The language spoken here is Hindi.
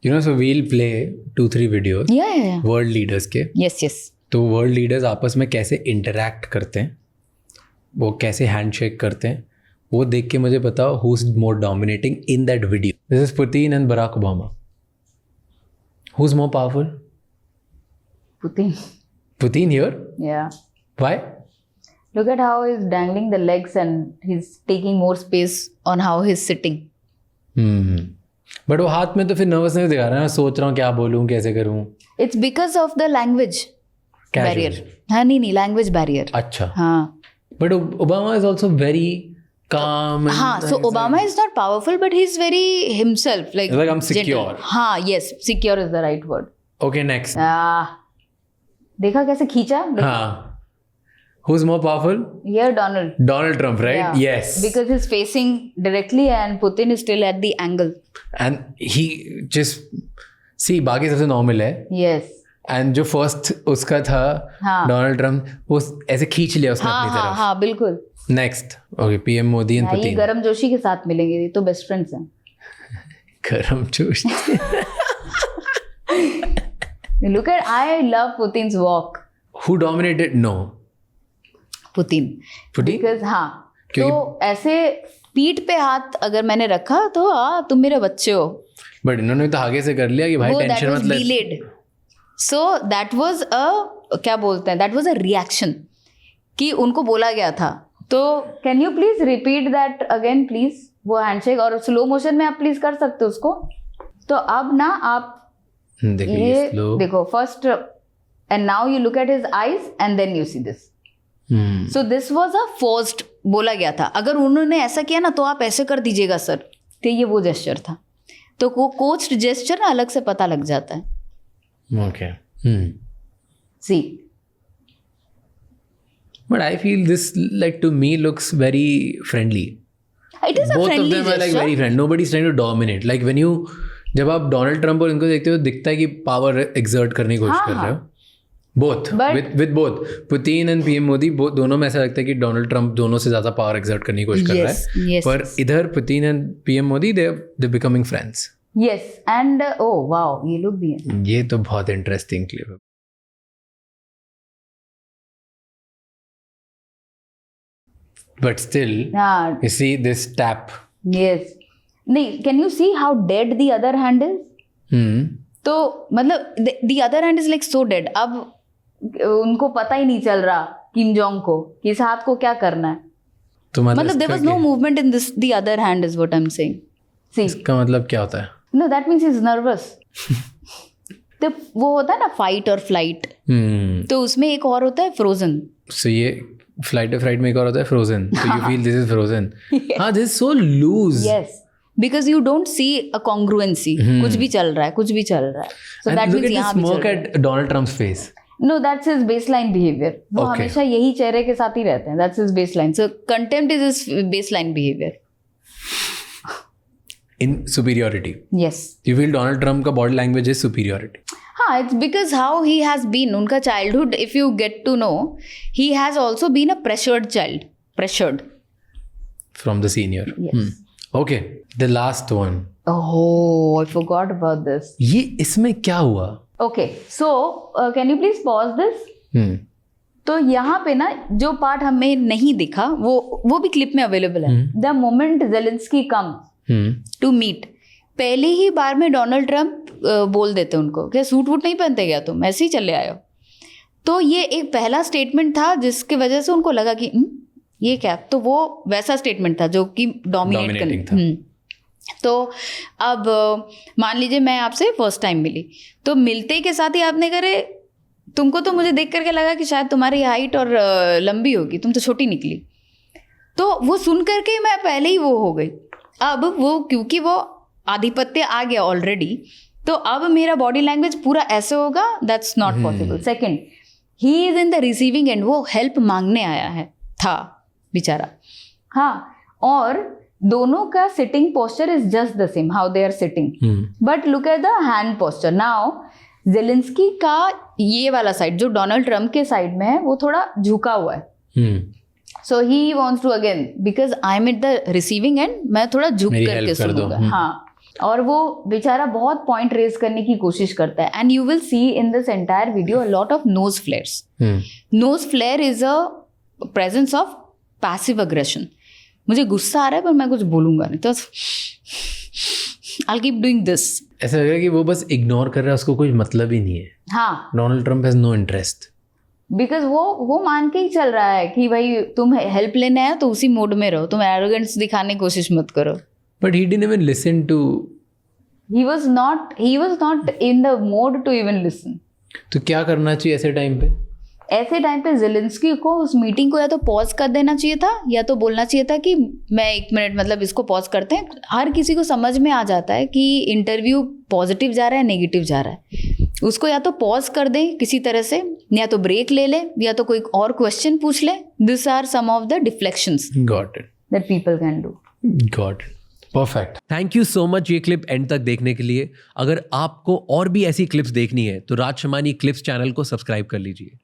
So we'll play 2-3 videos Yeah. World leaders के. Yes. तो वर्ल्ड लीडर्स आपस में कैसे इंटरैक्ट करते हैं, वो कैसे हैंडशेक करते हैं, वो देख के मुझे बताओ who is more dominating in that video. This is Putin and Barack Obama. Who is more powerful? Putin here? Yeah. Why? Look at how he's dangling the legs and he's taking more space on how he's sitting. But वो हाथ में तो फिर नर्वसनेस दिखा रहा है ना, सोच रहा हूँ क्या बोलूँ कैसे करूँ. It's because of the language barrier. हाँ नहीं language barrier. अच्छा. हाँ. But Obama is also very calm. हाँ, so Obama is not powerful, but he's very himself. Like I'm secure. Gentle. हाँ, yes, secure is the right word. Okay, next. देखा कैसे खींचा? हाँ. Who's more powerful? Here, Donald. Donald Trump, right? Yeah. Yes. Because he's facing directly and Putin is still at the angle. And he just see बाकी सबसे नॉर्मल है. Yes. And जो फर्स्ट उसका था डोनाल्ड ट्रम्प, वो ऐसे खींच लिया उसने अपनी तरफ. हाँ, बिल्कुल. Next. Okay, PM Modi and ये पुतिन. गरम जोशी के साथ मिलेंगे, ये तो बेस्ट फ्रेंड्स हैं. गरम Joshi. Look at, I love Putin's walk. Who dominated? No. Putin. Because हाँ, तो ऐसे पीठ पे हाथ अगर मैंने रखा तो तुम मेरे बच्चे हो. बट इन्होंने तो आगे से कर लिया कि भाई टेंशन मत ले. delayed. So that was a क्या बोलते हैं, that was a reaction कि उनको बोला गया था. तो can you please repeat that again please? वो हैंडशेक और स्लो मोशन में आप प्लीज कर सकते हो उसको. तो अब ना आप ये देखो first and now you look at his eyes and then you see this. So this was a forced, बोला गया था अगर उन्होंने ऐसा किया ना तो आप ऐसे कर दीजिएगा सर, तो ये वो जेस्चर था. तो वो कोच्ड जेस्चर ना अलग से पता लग जाता है. Okay. See but I feel this like to me looks very friendly. It is a both friendly of them are like very friend. Nobody's trying to dominate. Like when you जब आप डोनाल्ड ट्रम्प और इनको देखते हो दिखता है कि पावर एक्सर्ट करने की कोशिश कर रहे हो. Both with both Putin and PM Modi, दोनों में ऐसा लगता है कि डोनाल्ड ट्रम्प दोनों से ज्यादा पावर एक्सर्ट करने की कोशिश कर रहा है. पर इधर Putin and PM Modi they becoming friends. Yes and oh wow, ये लोग भी हैं. ये तो बहुत इंटरेस्टिंग क्लिप है. But still you see this tape. Yes. नहीं, can you see how dead the other hand is? तो मतलब the other hand is like so dead. अब उनको पता ही नहीं चल रहा किम जोंग को कि इस हाथ को क्या करना है. तो मतलब there was no movement in this the other hand is what I am saying. See इसका मतलब क्या होता है? No that means he is nervous. तो वो होता है ना फाइट और फ्लाइट. तो उसमें एक और होता है फ्रोजन. सो ये फ्लाइट में एक और होता है फ्रोजन. तो you feel this is frozen. हाँ, this is so loose. Yes, because you don't see a congruency. कुछ भी चल रहा है. So that means यहाँ भी चल रहा है. Look at Donald Trump's face. No, that's his baseline behavior. वो हमेशा यही चेहरे के साथ ही रहते हैं. That's his baseline. So contempt is his baseline behavior. In superiority. Yes. You feel Donald Trump का body language is superiority. हाँ, it's because how he has been. उनका childhood, if you get to know, he has also been a pressured child. Pressured. From the senior. Yes. Okay, the last one. Oh, I forgot about this. ये इसमें क्या हुआ? Okay, so can you please pause this? तो यहाँ पे ना जो पार्ट हमें नहीं दिखा वो भी क्लिप में अवेलेबल है. The moment Zelensky comes to meet, पहले ही बार में डोनाल्ड ट्रम्प बोल देते उनको क्या सूट वूट नहीं पहनते क्या तुम, ऐसे ही चले आए हो. तो ये एक पहला स्टेटमेंट था जिसकी वजह से उनको लगा कि ये क्या. तो वो वैसा स्टेटमेंट था जो कि डोमिनेट था. तो अब मान लीजिए मैं आपसे फर्स्ट टाइम मिली, तो मिलते के साथ ही आपने करे तुमको तो मुझे देख करके लगा कि शायद तुम्हारी हाइट और लंबी होगी, तुम तो छोटी निकली. तो वो सुन करके मैं पहले ही वो हो गई. अब वो क्योंकि वो आधिपत्य आ गया ऑलरेडी, तो अब मेरा बॉडी लैंग्वेज पूरा ऐसे होगा. That's not possible. Second, he is in the receiving end. वो हेल्प मांगने आया है था बेचारा. हाँ, और दोनों का sitting posture is just the same how they are sitting. But look at the hand posture. Now Zelensky का ये वाला साइड जो डोनाल्ड ट्रम्प के साइड में है वो थोड़ा झुका हुआ है. So he wants to again because I am at the receiving end मैं थोड़ा झुक करके सुनूंगा. हाँ, और वो बेचारा बहुत पॉइंट रेज करने की कोशिश करता है and you will see in this entire video a lot of nose flares. Nose flare is a presence of passive aggression. मुझे गुस्सा आ रहा है पर मैं कुछ बोलूंगा नहीं, तो I'll keep doing this. ऐसा लग रहा है कि वो बस इग्नोर कर रहा है, उसको कोई मतलब ही नहीं है. हाँ, Donald Trump has no interest. Because वो मान के ही चल रहा है कि भाई तुम हेल्प लेने आए तो उसी मोड में रहो, तुम एरोगेंस दिखाने की कोशिश मत करो. But he didn't even listen to. he was not in the mode to even listen. तो क्या करना चाहिए ऐसे टाइम पे? ऐसे टाइम पे ज़ेलेंस्की को उस मीटिंग को या तो पॉज कर देना चाहिए था या तो बोलना चाहिए था कि मैं 1 मिनट, मतलब इसको पॉज करते हैं. हर किसी को समझ में आ जाता है कि इंटरव्यू पॉजिटिव जा रहा है नेगेटिव जा रहा है. उसको या तो पॉज कर दे किसी तरह से, या तो ब्रेक ले ले, या तो कोई और क्वेश्चन पूछ ले. This are some of the deflections got it that people can do. Got it. Perfect. Thank you so much ये क्लिप एंड तक देखने के लिए. अगर आपको और भी ऐसी क्लिप्स देखनी है तो राज शमानी क्लिप्स चैनल को सब्सक्राइब कर लीजिए.